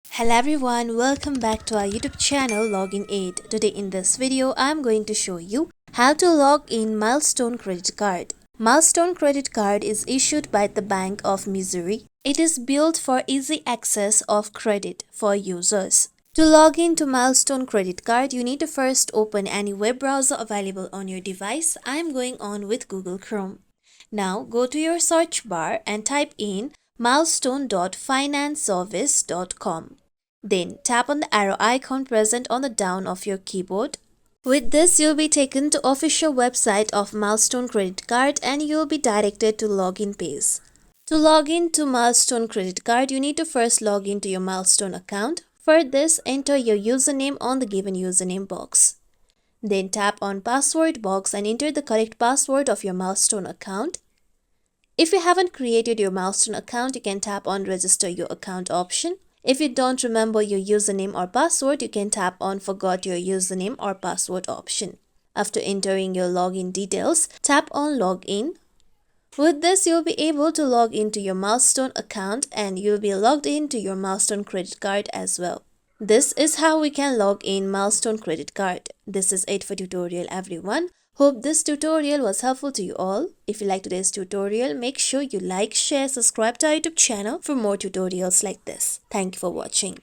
Hello everyone, welcome back to our YouTube channel Login Aid. Today in this video, I'm going to show you how to log in Milestone credit card. Milestone credit card is issued by the Bank of Missouri. It is built for easy access of credit for users. To log in to Milestone credit card, you need to first open any web browser available on your device. I'm going on with Google Chrome. Now go to your search bar and type in milestone.financeservice.com. Then tap on the arrow icon present on the down of your keyboard. With this, you'll be taken to official website of Milestone Credit Card and you'll be directed to login page. To log in to Milestone Credit Card, you need to first log into your Milestone account. For this, enter your username on the given username box. Then tap on password box and enter the correct password of your Milestone account. If you haven't created your Milestone account, you can tap on register your account option. If you don't remember your username or password, you can tap on forgot your username or password option. After entering your login details, tap on login. With this, you'll be able to log into your Milestone account and you'll be logged into your Milestone credit card as well. This is how we can log in Milestone credit card. This is it for tutorial everyone. Hope this tutorial was helpful to you all. If you like today's tutorial, make sure you like, share, subscribe to our YouTube channel for more tutorials like this. Thank you for watching.